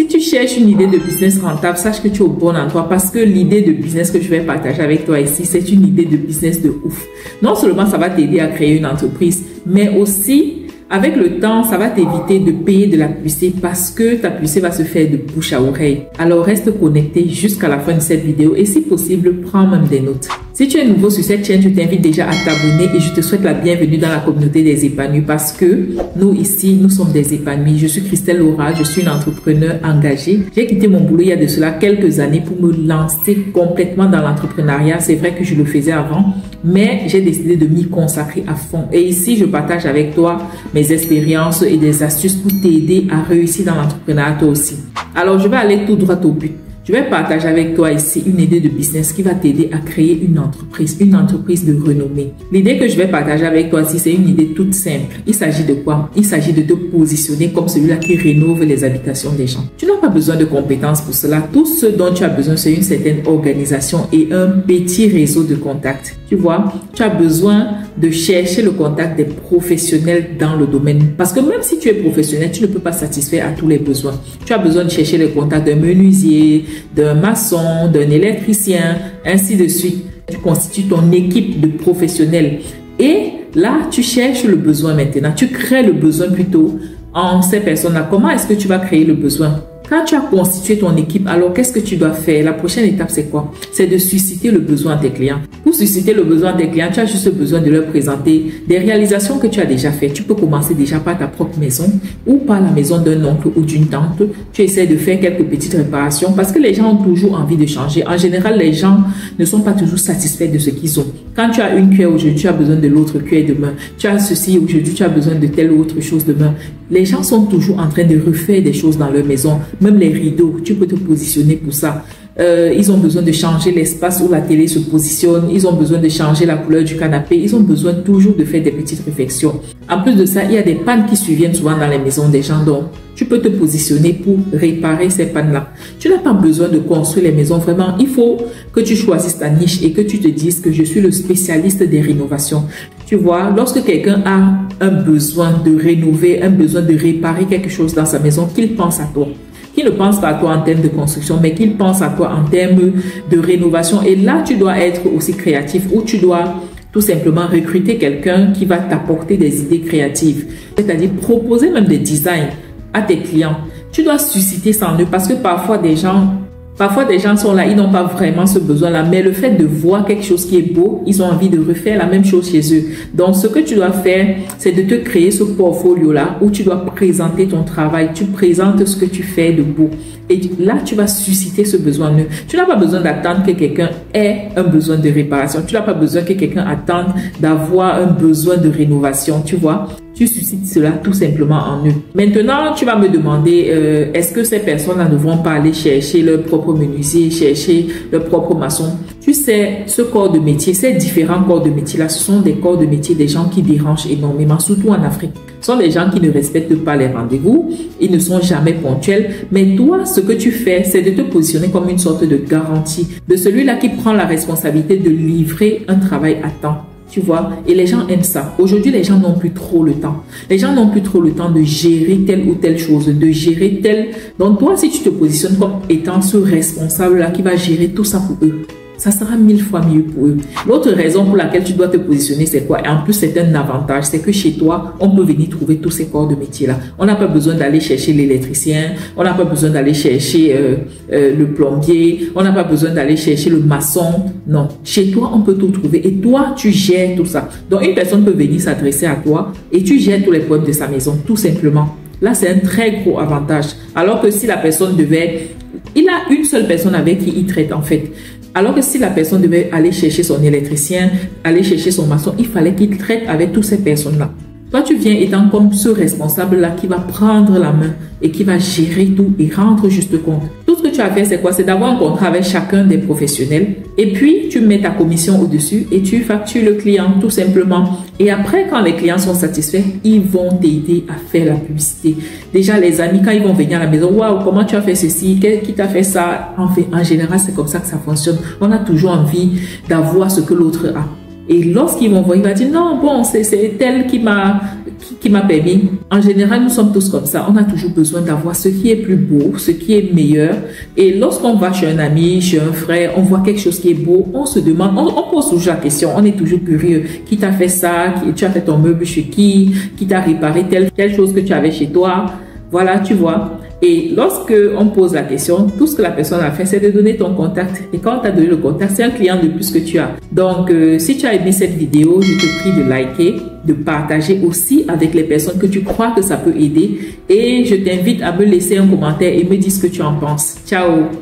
Si tu cherches une idée de business rentable, sache que tu es au bon endroit parce que l'idée de business que je vais partager avec toi ici, c'est une idée de business de ouf. Non seulement ça va t'aider à créer une entreprise, mais aussi avec le temps, ça va t'éviter de payer de la publicité parce que ta publicité va se faire de bouche à oreille. Alors reste connecté jusqu'à la fin de cette vidéo et si possible, prends même des notes. Si tu es nouveau sur cette chaîne, je t'invite déjà à t'abonner et je te souhaite la bienvenue dans la communauté des épanouis parce que nous ici, nous sommes des épanouis. Je suis Christelle Laura, je suis une entrepreneur engagée. J'ai quitté mon boulot il y a de cela quelques années pour me lancer complètement dans l'entrepreneuriat. C'est vrai que je le faisais avant, mais j'ai décidé de m'y consacrer à fond. Et ici, je partage avec toi mes expériences et des astuces pour t'aider à réussir dans l'entrepreneuriat toi aussi. Alors, je vais aller tout droit au but. Je vais partager avec toi ici une idée de business qui va t'aider à créer une entreprise de renommée. L'idée que je vais partager avec toi ici, c'est une idée toute simple. Il s'agit de quoi? Il s'agit de te positionner comme celui-là qui rénove les habitations des gens. Tu n'as pas besoin de compétences pour cela. Tout ce dont tu as besoin, c'est une certaine organisation et un petit réseau de contacts. Tu vois, tu as besoin de chercher le contact des professionnels dans le domaine. Parce que même si tu es professionnel, tu ne peux pas satisfaire à tous les besoins. Tu as besoin de chercher les contacts d'un menuisier, d'un maçon, d'un électricien, ainsi de suite. Tu constitues ton équipe de professionnels. Et là, tu cherches le besoin maintenant. Tu crées le besoin plutôt en ces personnes-là. Comment est-ce que tu vas créer le besoin? Quand tu as constitué ton équipe, alors qu'est-ce que tu dois faire? La prochaine étape, c'est quoi? C'est de susciter le besoin de tes clients. Pour susciter le besoin de tes clients, tu as juste besoin de leur présenter des réalisations que tu as déjà faites. Tu peux commencer déjà par ta propre maison ou par la maison d'un oncle ou d'une tante. Tu essaies de faire quelques petites réparations parce que les gens ont toujours envie de changer. En général, les gens ne sont pas toujours satisfaits de ce qu'ils ont. Quand tu as une cuillère aujourd'hui, tu as besoin de l'autre cuillère demain. Tu as ceci aujourd'hui, tu as besoin de telle ou autre chose demain. Les gens sont toujours en train de refaire des choses dans leur maison. Même les rideaux, tu peux te positionner pour ça. Ils ont besoin de changer l'espace où la télé se positionne. Ils ont besoin de changer la couleur du canapé. Ils ont besoin toujours de faire des petites réflexions. En plus de ça, il y a des pannes qui surviennent souvent dans les maisons des gens. Donc, tu peux te positionner pour réparer ces pannes-là. Tu n'as pas besoin de construire les maisons. Vraiment, il faut que tu choisisses ta niche et que tu te dises que je suis le spécialiste des rénovations. Tu vois, lorsque quelqu'un a un besoin de rénover, un besoin de réparer quelque chose dans sa maison, qu'il pense à toi. Qu'il ne pense pas à toi en termes de construction, mais qu'il pense à toi en termes de rénovation. Et là, tu dois être aussi créatif ou tu dois tout simplement recruter quelqu'un qui va t'apporter des idées créatives. C'est-à-dire proposer même des designs à tes clients. Tu dois susciter ça en eux parce que parfois des gens sont là, ils n'ont pas vraiment ce besoin-là, mais le fait de voir quelque chose qui est beau, ils ont envie de refaire la même chose chez eux. Donc, ce que tu dois faire, c'est de te créer ce portfolio-là où tu dois présenter ton travail, tu présentes ce que tu fais de beau. Et là, tu vas susciter ce besoin. Tu n'as pas besoin d'attendre que quelqu'un ait un besoin de réparation. Tu n'as pas besoin que quelqu'un attende d'avoir un besoin de rénovation, tu vois. Tu suscites cela tout simplement en eux. Maintenant, tu vas me demander, est-ce que ces personnes-là ne vont pas aller chercher leur propre menuisier, chercher leur propre maçon? Tu sais, ce corps de métier, ces différents corps de métier-là, ce sont des corps de métier des gens qui dérangent énormément, surtout en Afrique. Ce sont des gens qui ne respectent pas les rendez-vous, ils ne sont jamais ponctuels. Mais toi, ce que tu fais, c'est de te positionner comme une sorte de garantie de celui-là qui prend la responsabilité de livrer un travail à temps. Tu vois, et les gens aiment ça. Aujourd'hui, les gens n'ont plus trop le temps. Les gens n'ont plus trop le temps de gérer telle ou telle chose, de gérer telle. Donc toi, si tu te positionnes comme étant ce responsable-là qui va gérer tout ça pour eux, ça sera 1000 fois mieux pour eux. L'autre raison pour laquelle tu dois te positionner, c'est quoi? Et en plus, c'est un avantage, c'est que chez toi, on peut venir trouver tous ces corps de métier-là. On n'a pas besoin d'aller chercher l'électricien, on n'a pas besoin d'aller chercher le plombier, on n'a pas besoin d'aller chercher le maçon. Non, chez toi, on peut tout trouver et toi, tu gères tout ça. Donc, une personne peut venir s'adresser à toi et tu gères tous les problèmes de sa maison, tout simplement. Là, c'est un très gros avantage. Alors que si la personne il a une seule personne avec qui il traite en fait. Alors que si la personne devait aller chercher son électricien, aller chercher son maçon, il fallait qu'il traite avec toutes ces personnes-là. Toi, tu viens étant comme ce responsable-là qui va prendre la main et qui va gérer tout et rendre juste compte. Tout ce que tu as fait, c'est quoi? C'est d'avoir un contrat avec chacun des professionnels et puis tu mets ta commission au-dessus et tu factures le client tout simplement. Et après, quand les clients sont satisfaits, ils vont t'aider à faire la publicité. Déjà, les amis, quand ils vont venir à la maison, waouh, comment tu as fait ceci? Qui t'a fait ça? En fait, en général, c'est comme ça que ça fonctionne. On a toujours envie d'avoir ce que l'autre a. Et lorsqu'ils vont voir, il va dire non, bon, c'est tel qui qui m'a permis. En général, nous sommes tous comme ça. On a toujours besoin d'avoir ce qui est plus beau, ce qui est meilleur. Et lorsqu'on va chez un ami, chez un frère, on voit quelque chose qui est beau, on se demande, on pose toujours la question, on est toujours curieux. Qui t'a fait ça? Tu as fait ton meuble chez qui? Qui t'a réparé telle chose que tu avais chez toi? Voilà, tu vois. Et lorsque on pose la question, tout ce que la personne a fait, c'est de donner ton contact. Et quand tu as donné le contact, c'est un client de plus que tu as. Donc, si tu as aimé cette vidéo, je te prie de liker, de partager aussi avec les personnes que tu crois que ça peut aider. Et je t'invite à me laisser un commentaire et me dire ce que tu en penses. Ciao!